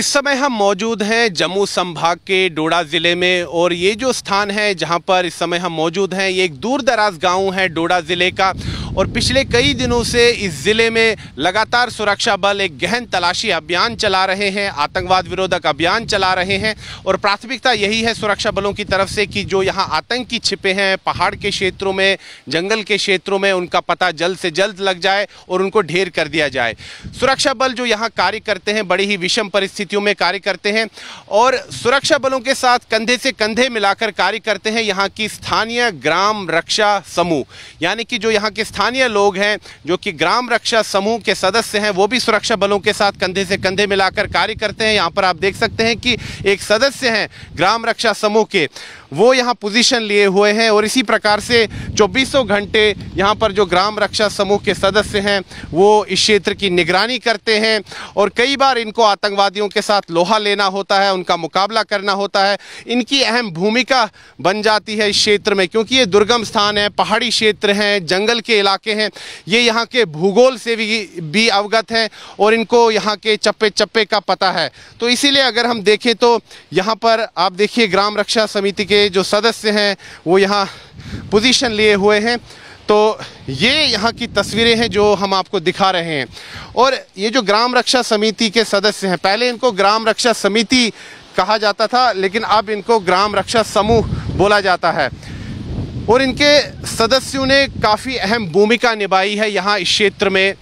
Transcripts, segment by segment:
इस समय हम मौजूद हैं जम्मू संभाग के डोडा ज़िले में और ये जो स्थान है जहां पर इस समय हम मौजूद हैं ये एक दूर दराज गांव है डोडा ज़िले का। और पिछले कई दिनों से इस ज़िले में लगातार सुरक्षा बल एक गहन तलाशी अभियान चला रहे हैं, आतंकवाद विरोधक अभियान चला रहे हैं। और प्राथमिकता यही है सुरक्षा बलों की तरफ से कि जो यहाँ आतंकी छिपे हैं पहाड़ के क्षेत्रों में, जंगल के क्षेत्रों में, उनका पता जल्द से जल्द लग जाए और उनको ढेर कर दिया जाए। सुरक्षा बल जो यहाँ कार्य करते हैं बड़ी ही विषम परिस्थितियों में कार्य करते हैं और सुरक्षा बलों के साथ कंधे से कंधे मिलाकर कार्य करते हैं यहाँ की स्थानीय ग्राम रक्षा समूह, यानी कि जो यहाँ के स्थानीय लोग हैं जो कि ग्राम रक्षा समूह के सदस्य हैं वो भी सुरक्षा बलों के साथ कंधे से कंधे मिलाकर कार्य करते हैं। यहाँ पर आप देख सकते हैं कि एक सदस्य हैं ग्राम रक्षा समूह के, वो यहाँ पोजीशन लिए हुए हैं और इसी प्रकार से 24 घंटे यहाँ पर जो ग्राम रक्षा समूह के सदस्य हैं वो इस क्षेत्र की निगरानी करते हैं। और कई बार इनको आतंकवादियों के साथ लोहा लेना होता है, उनका मुकाबला करना होता है। इनकी अहम भूमिका बन जाती है इस क्षेत्र में क्योंकि ये दुर्गम स्थान है, पहाड़ी क्षेत्र हैं, जंगल के इलाके हैं। ये यहाँ के भूगोल से भी अवगत हैं और इनको यहाँ के चप्पे चप्पे का पता है। तो इसीलिए अगर हम देखें तो यहाँ पर आप देखिए ग्राम रक्षा समिति के जो सदस्य हैं वो यहाँ पोजीशन लिए हुए हैं। तो ये यहाँ की तस्वीरें हैं जो हम आपको दिखा रहे हैं। और ये जो ग्राम रक्षा समिति के सदस्य हैं, पहले इनको ग्राम रक्षा समिति कहा जाता था लेकिन अब इनको ग्राम रक्षा समूह बोला जाता है। और इनके सदस्यों ने काफ़ी अहम भूमिका निभाई है यहाँ इस क्षेत्र में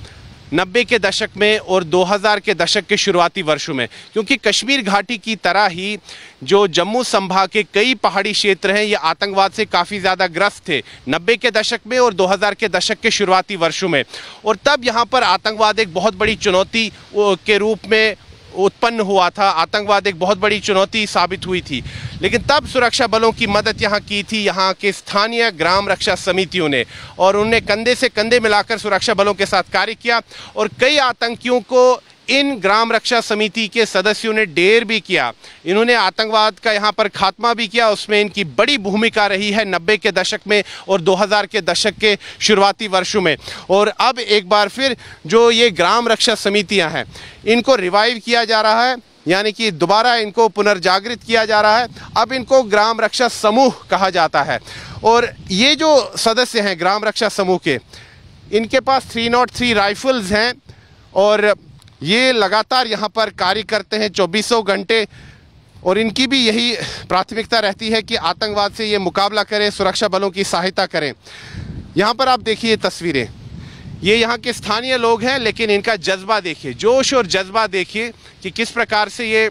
90 के दशक में और 2000 के दशक के शुरुआती वर्षों में, क्योंकि कश्मीर घाटी की तरह ही जो जम्मू संभाग के कई पहाड़ी क्षेत्र हैं ये आतंकवाद से काफ़ी ज़्यादा ग्रस्त थे 90 के दशक में और 2000 के दशक के शुरुआती वर्षों में। और तब यहाँ पर आतंकवाद एक बहुत बड़ी चुनौती के रूप में उत्पन्न हुआ था, आतंकवाद एक बहुत बड़ी चुनौती साबित हुई थी। लेकिन तब सुरक्षा बलों की मदद यहाँ की थी यहाँ के स्थानीय ग्राम रक्षा समितियों ने, और उन्होंने कंधे से कंधे मिलाकर सुरक्षा बलों के साथ कार्य किया और कई आतंकियों को इन ग्राम रक्षा समिति के सदस्यों ने ढेर भी किया। इन्होंने आतंकवाद का यहाँ पर खात्मा भी किया, उसमें इनकी बड़ी भूमिका रही है 90 के दशक में और 2000 के दशक के शुरुआती वर्षों में। और अब एक बार फिर जो ये ग्राम रक्षा समितियाँ हैं इनको रिवाइव किया जा रहा है, यानी कि दोबारा इनको पुनर्जागृत किया जा रहा है। अब इनको ग्राम रक्षा समूह कहा जाता है। और ये जो सदस्य हैं ग्राम रक्षा समूह के, इनके पास 303 राइफल्स हैं और ये लगातार यहाँ पर कार्य करते हैं 24 घंटे। और इनकी भी यही प्राथमिकता रहती है कि आतंकवाद से ये मुकाबला करें, सुरक्षा बलों की सहायता करें। यहाँ पर आप देखिए तस्वीरें, ये यहाँ के स्थानीय लोग हैं लेकिन इनका जज्बा देखिए, जोश और जज्बा देखिए कि किस प्रकार से ये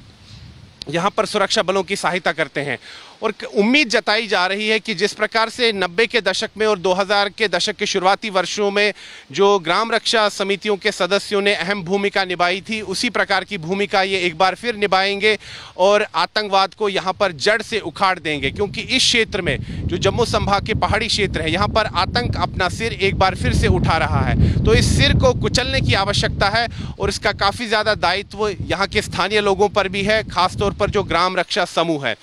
यहाँ पर सुरक्षा बलों की सहायता करते हैं। और उम्मीद जताई जा रही है कि जिस प्रकार से 90 के दशक में और 2000 के दशक के शुरुआती वर्षों में जो ग्राम रक्षा समितियों के सदस्यों ने अहम भूमिका निभाई थी उसी प्रकार की भूमिका ये एक बार फिर निभाएंगे और आतंकवाद को यहाँ पर जड़ से उखाड़ देंगे। क्योंकि इस क्षेत्र में जो जम्मू संभाग के पहाड़ी क्षेत्र है यहाँ पर आतंक अपना सिर एक बार फिर से उठा रहा है। तो इस सिर को कुचलने की आवश्यकता है और इसका काफ़ी ज़्यादा दायित्व यहाँ के स्थानीय लोगों पर भी है, खासतौर पर जो ग्राम रक्षा समूह है।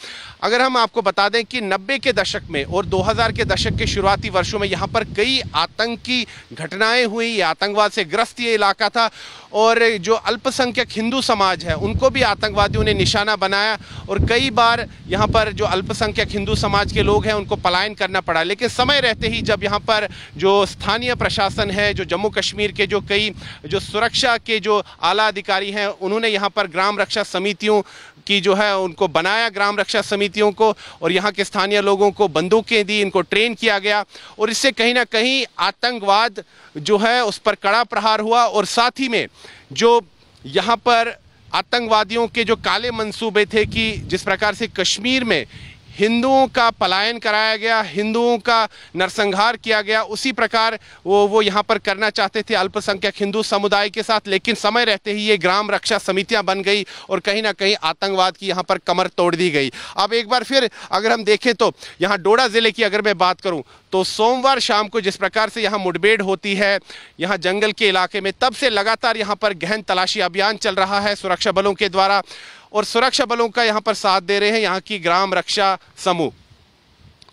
अगर हम आपको बता दें कि 90 के दशक में और 2000 के दशक के शुरुआती वर्षों में यहाँ पर कई आतंकी घटनाएं हुई, ये आतंकवाद से ग्रस्त ये इलाका था और जो अल्पसंख्यक हिंदू समाज है उनको भी आतंकवादियों ने निशाना बनाया और कई बार यहाँ पर जो अल्पसंख्यक हिंदू समाज के लोग हैं उनको पलायन करना पड़ा। लेकिन समय रहते ही जब यहाँ पर जो स्थानीय प्रशासन है, जो जम्मू कश्मीर के जो कई जो सुरक्षा के जो आला अधिकारी हैं उन्होंने यहाँ पर ग्राम रक्षा समितियों की जो है उनको बनाया, ग्राम रक्षा समितियों को, और यहाँ के स्थानीय लोगों को बंदूकें दी, इनको ट्रेन किया गया और इससे कहीं ना कहीं आतंकवाद जो है उस पर कड़ा प्रहार हुआ। और साथ ही में जो यहाँ पर आतंकवादियों के जो काले मंसूबे थे कि जिस प्रकार से कश्मीर में हिंदुओं का पलायन कराया गया, हिंदुओं का नरसंहार किया गया, उसी प्रकार वो यहाँ पर करना चाहते थे अल्पसंख्यक हिंदू समुदाय के साथ। लेकिन समय रहते ही ये ग्राम रक्षा समितियां बन गई और कहीं ना कहीं आतंकवाद की यहाँ पर कमर तोड़ दी गई। अब एक बार फिर अगर हम देखें तो यहाँ डोडा ज़िले की अगर मैं बात करूँ तो सोमवार शाम को जिस प्रकार से यहाँ मुठभेड़ होती है यहाँ जंगल के इलाके में, तब से लगातार यहाँ पर गहन तलाशी अभियान चल रहा है सुरक्षा बलों के द्वारा। और सुरक्षा बलों का यहाँ पर साथ दे रहे हैं यहाँ की ग्राम रक्षा समूह।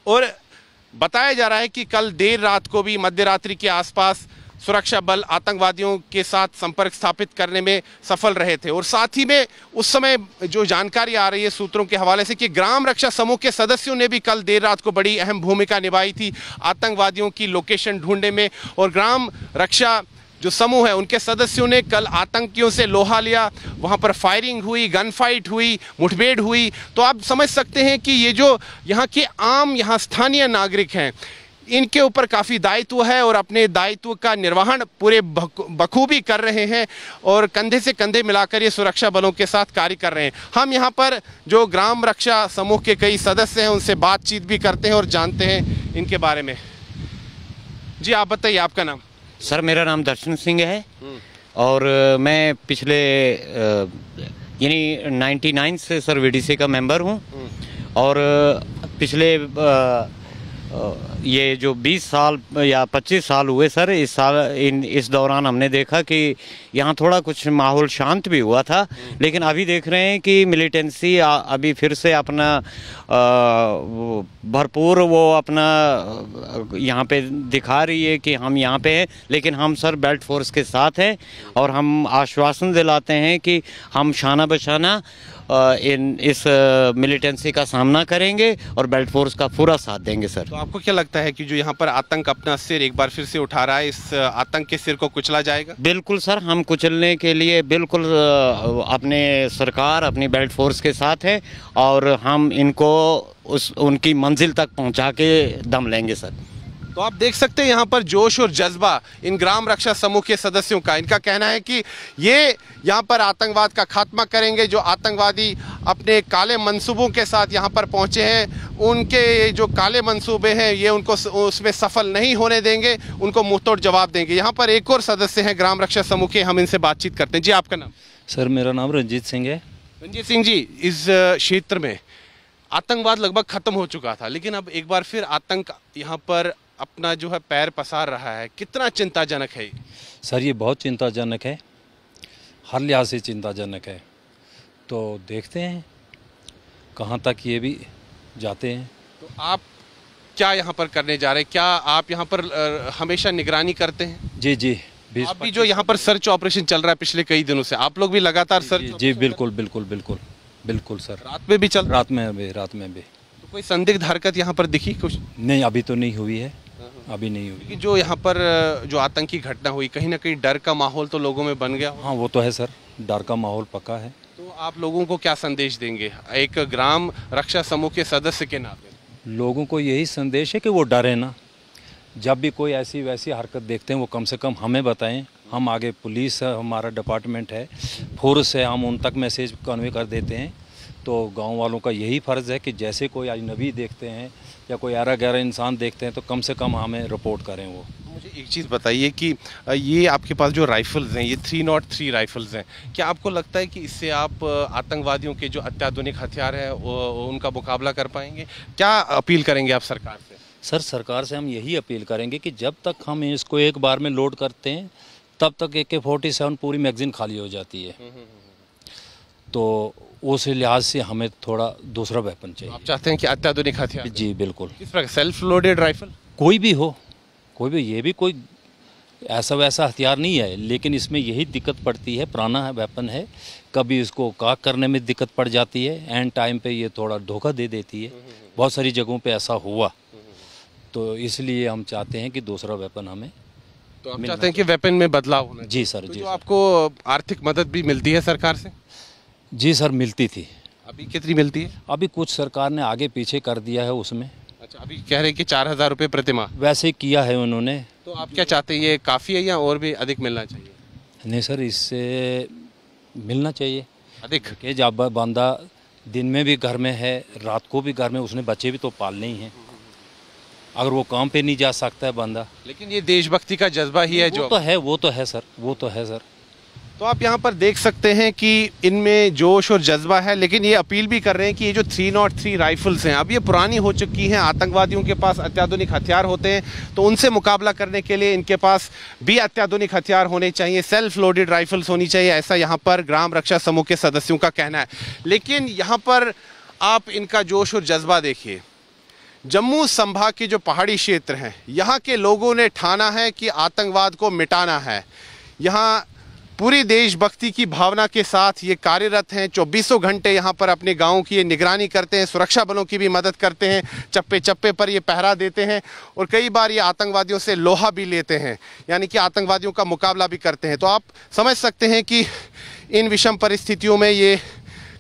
और बताया जा रहा है कि कल देर रात को भी मध्य रात्रि के आसपास सुरक्षा बल आतंकवादियों के साथ संपर्क स्थापित करने में सफल रहे थे। और साथ ही में उस समय जो जानकारी आ रही है सूत्रों के हवाले से कि ग्राम रक्षा समूह के सदस्यों ने भी कल देर रात को बड़ी अहम भूमिका निभाई थी आतंकवादियों की लोकेशन ढूंढने में। और ग्राम रक्षा जो समूह है उनके सदस्यों ने कल आतंकियों से लोहा लिया, वहां पर फायरिंग हुई, गन फाइट हुई, मुठभेड़ हुई। तो आप समझ सकते हैं कि ये जो यहाँ के आम यहाँ स्थानीय नागरिक हैं इनके ऊपर काफ़ी दायित्व है और अपने दायित्व का निर्वहन पूरे बखूबी कर रहे हैं और कंधे से कंधे मिलाकर ये सुरक्षा बलों के साथ कार्य कर रहे हैं। हम यहाँ पर जो ग्राम रक्षा समूह के कई सदस्य हैं उनसे बातचीत भी करते हैं और जानते हैं इनके बारे में। जी आप बताइए, आपका नाम? सर मेरा नाम दर्शन सिंह है और मैं पिछले यानी 99 से सर वीडीसी का मेंबर हूँ और पिछले ये जो 20 साल या 25 साल हुए सर, इस दौरान हमने देखा कि यहाँ थोड़ा कुछ माहौल शांत भी हुआ था, लेकिन अभी देख रहे हैं कि मिलिटेंसी अभी फिर से अपना भरपूर वो अपना यहाँ पे दिखा रही है कि हम यहाँ पे हैं। लेकिन हम सर बेल्ट फोर्स के साथ हैं और हम आश्वासन दिलाते हैं कि हम शाना बशाना इस मिलिटेंसी का सामना करेंगे और बेल्ट फोर्स का पूरा साथ देंगे सर। तो आपको क्या लगता है कि जो यहाँ पर आतंक अपना सिर एक बार फिर से उठा रहा है, इस आतंक के सिर को कुचला जाएगा? बिल्कुल सर, हम कुचलने के लिए बिल्कुल अपने सरकार अपनी बेल्ट फोर्स के साथ है और हम इनको उनकी मंजिल तक पहुँचा के दम लेंगे सर। तो आप देख सकते हैं यहाँ पर जोश और जज्बा इन ग्राम रक्षा समूह के सदस्यों का। इनका कहना है कि ये यहाँ पर आतंकवाद का खात्मा करेंगे। जो आतंकवादी अपने काले मंसूबों के साथ यहाँ पर पहुँचे हैं, उनके जो काले मंसूबे हैं ये उनको उसमें सफल नहीं होने देंगे, उनको मुंहतोड़ जवाब देंगे। यहाँ पर एक और सदस्य हैं ग्राम रक्षा समूह के, हम इनसे बातचीत करते हैं। जी आपका नाम? सर मेरा नाम रंजीत सिंह है। रंजीत सिंह जी, इस क्षेत्र में आतंकवाद लगभग खत्म हो चुका था, लेकिन अब एक बार फिर आतंक यहाँ पर अपना जो है पैर पसार रहा है, कितना चिंताजनक है? सर ये बहुत चिंताजनक है, हर लिहाज से चिंताजनक है। तो देखते हैं कहाँ तक ये भी जाते हैं। तो आप क्या यहाँ पर करने जा रहे हैं? क्या आप यहाँ पर हमेशा निगरानी करते हैं? जी जी। आप भी जो यहाँ पर सर्च ऑपरेशन चल रहा है पिछले कई दिनों से, आप लोग भी लगातार सर्च? जी बिल्कुल बिल्कुल बिल्कुल बिल्कुल सर। रात में भी चल? रात में भी। तो कोई संदिग्ध हरकत यहाँ पर दिखी कुछ? नहीं, अभी तो नहीं हुई है, अभी नहीं हुई। कि जो यहाँ पर जो आतंकी घटना हुई, कहीं ना कहीं डर का माहौल तो लोगों में बन गया? हाँ वो तो है सर, डर का माहौल पक्का है। तो आप लोगों को क्या संदेश देंगे एक ग्राम रक्षा समूह के सदस्य के नाते? लोगों को यही संदेश है कि वो डरे ना, जब भी कोई ऐसी वैसी हरकत देखते हैं वो कम से कम हमें बताएं। हम आगे पुलिस है, हमारा डिपार्टमेंट है, फोर्स है, हम उन तक मैसेज कन्वे कर देते हैं। तो गांव वालों का यही फ़र्ज़ है कि जैसे कोई अजनबी देखते हैं या कोई ऐरा गैरा इंसान देखते हैं तो कम से कम हमें रिपोर्ट करें। वो मुझे एक चीज़ बताइए कि ये आपके पास जो राइफ़ल्स हैं, ये 303 राइफ़ल्स हैं, क्या आपको लगता है कि इससे आप आतंकवादियों के जो अत्याधुनिक हथियार हैं उनका मुकाबला कर पाएंगे? क्या अपील करेंगे आप सरकार से? सर सरकार से हम यही अपील करेंगे कि जब तक हम इसको एक बार में लोड करते हैं तब तक AK-47 पूरी मैगज़ीन खाली हो जाती है। तो उस लिहाज से हमें थोड़ा दूसरा वेपन चाहिए। आप चाहते हैं कि अत्याधुनिक हथियार? जी बिल्कुल। किस प्रकार? Self loaded rifle? कोई भी हो, कोई भी, ये भी कोई ऐसा वैसा हथियार नहीं है, लेकिन इसमें यही दिक्कत पड़ती है, पुराना वेपन है, कभी इसको काक करने में दिक्कत पड़ जाती है, एंड टाइम पे ये थोड़ा धोखा दे देती है। बहुत सारी जगहों पे ऐसा हुआ, तो इसलिए हम चाहते हैं कि दूसरा वेपन हमें। तो आप चाहते हैं कि वेपन में बदलाव होना? जी सर। तो जी जो सर। आपको आर्थिक मदद भी मिलती है सरकार से? जी सर मिलती थी। अभी कितनी मिलती है? अभी कुछ सरकार ने आगे पीछे कर दिया है उसमें। अच्छा, अभी कह रहे हैं कि 4,000 रुपये प्रति माह वैसे किया है उन्होंने। तो आप क्या चाहते हैं, ये काफ़ी है या और भी अधिक मिलना चाहिए? नहीं सर, इससे मिलना चाहिए अधिक। कि जब बंदा दिन में भी घर में है, रात को भी घर में, उसने बच्चे भी तो पालने ही हैं। अगर वो काम पे नहीं जा सकता है बंदा, लेकिन ये देशभक्ति का जज्बा ही है जो तो है, वो तो है सर, वो तो है सर। तो आप यहाँ पर देख सकते हैं कि इनमें जोश और जज्बा है, लेकिन ये अपील भी कर रहे हैं कि ये जो 303 राइफल्स हैं अब ये पुरानी हो चुकी हैं। आतंकवादियों के पास अत्याधुनिक हथियार होते हैं, तो उनसे मुकाबला करने के लिए इनके पास भी अत्याधुनिक हथियार होने चाहिए, सेल्फ लोडेड राइफल्स होनी चाहिए, ऐसा यहाँ पर ग्राम रक्षा समूह के सदस्यों का कहना है। लेकिन यहाँ पर आप इनका जोश और जज्बा देखिए, जम्मू संभाग के जो पहाड़ी क्षेत्र हैं, यहाँ के लोगों ने ठाना है कि आतंकवाद को मिटाना है। यहाँ पूरी देशभक्ति की भावना के साथ ये कार्यरत हैं। 24 घंटे यहाँ पर अपने गाँव की ये निगरानी करते हैं, सुरक्षा बलों की भी मदद करते हैं, चप्पे चप्पे पर ये पहरा देते हैं और कई बार ये आतंकवादियों से लोहा भी लेते हैं, यानी कि आतंकवादियों का मुकाबला भी करते हैं। तो आप समझ सकते हैं कि इन विषम परिस्थितियों में ये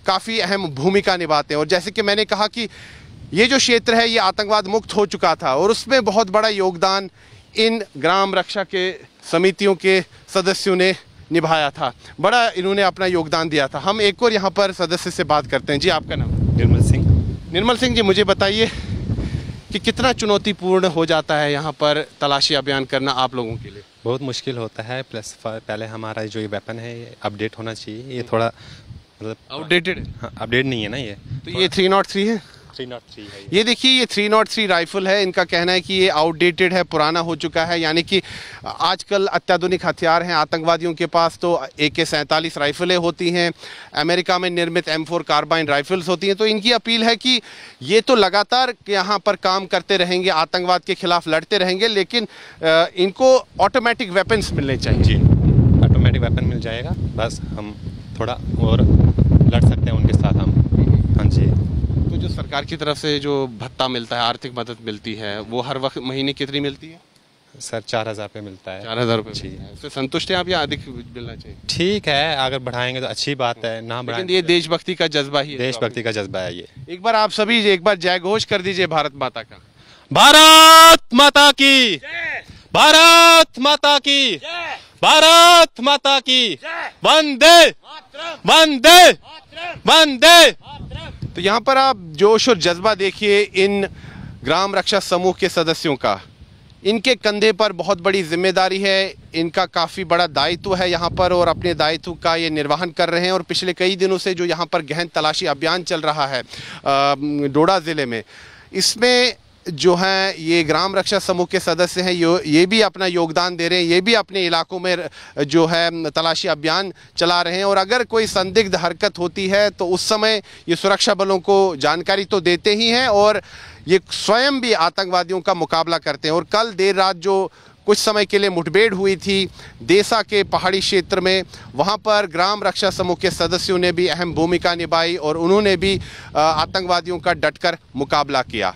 काफ़ी अहम भूमिका निभाते हैं। और जैसे कि मैंने कहा कि ये जो क्षेत्र है ये आतंकवाद मुक्त हो चुका था और उसमें बहुत बड़ा योगदान इन ग्राम रक्षा के समितियों के सदस्यों ने निभाया था, बड़ा इन्होंने अपना योगदान दिया था। हम एक और यहाँ पर सदस्य से बात करते हैं। जी, आपका नाम? निर्मल सिंह। निर्मल सिंह जी, मुझे बताइए कि कितना चुनौतीपूर्ण हो जाता है यहाँ पर तलाशी अभियान करना आप लोगों के लिए? बहुत मुश्किल होता है। प्लस पहले हमारा जो ये वेपन है ये अपडेट होना चाहिए। ये थोड़ा मतलब आउटडेटेड है। हाँ, अपडेट नहीं है ना ये। तो ये 303 है। 303 है ये देखिए, ये 303 राइफल है। इनका कहना है कि ये आउटडेटेड है, पुराना हो चुका है, यानी कि आजकल अत्याधुनिक हथियार हैं आतंकवादियों के पास। तो AK-47 राइफलें होती हैं, अमेरिका में निर्मित M4 कार्बाइन राइफल्स होती हैं। तो इनकी अपील है कि ये तो लगातार यहाँ पर काम करते रहेंगे, आतंकवाद के खिलाफ लड़ते रहेंगे, लेकिन इनको ऑटोमेटिक वेपन्स मिलने चाहिए। जी, ऑटोमेटिक वेपन मिल जाएगा, बस हम थोड़ा और लड़ सकते हैं उनके साथ हम। हाँ जी। तो जो सरकार की तरफ से जो भत्ता मिलता है, आर्थिक मदद मिलती है, वो हर वक्त महीने कितनी मिलती है? सर 4000 रुपये मिलता है। 4000 रुपये जी। उससे संतुष्ट हैं आप या अधिक मिलना चाहिए? ठीक है, अगर बढ़ाएंगे तो अच्छी बात है, ना बढ़ाएंगे। लेकिन ये देशभक्ति का जज्बा ही है। देशभक्ति का जज्बा है ये। एक बार आप सभी एक बार जय घोष कर दीजिए भारत माता का। भारत माता की, भारत माता की, भारत माता की, वंदे वंदे वंदे। तो यहाँ पर आप जोश और जज्बा देखिए इन ग्राम रक्षा समूह के सदस्यों का। इनके कंधे पर बहुत बड़ी जिम्मेदारी है, इनका काफ़ी बड़ा दायित्व है यहाँ पर और अपने दायित्व का ये निर्वहन कर रहे हैं। और पिछले कई दिनों से जो यहाँ पर गहन तलाशी अभियान चल रहा है डोडा ज़िले में, इसमें जो हैं ये ग्राम रक्षा समूह के सदस्य हैं, ये भी अपना योगदान दे रहे हैं, ये भी अपने इलाकों में जो है तलाशी अभियान चला रहे हैं। और अगर कोई संदिग्ध हरकत होती है तो उस समय ये सुरक्षा बलों को जानकारी तो देते ही हैं और ये स्वयं भी आतंकवादियों का मुकाबला करते हैं। और कल देर रात जो कुछ समय के लिए मुठभेड़ हुई थी देसा के पहाड़ी क्षेत्र में, वहाँ पर ग्राम रक्षा समूह के सदस्यों ने भी अहम भूमिका निभाई और उन्होंने भी आतंकवादियों का डटकर मुकाबला किया।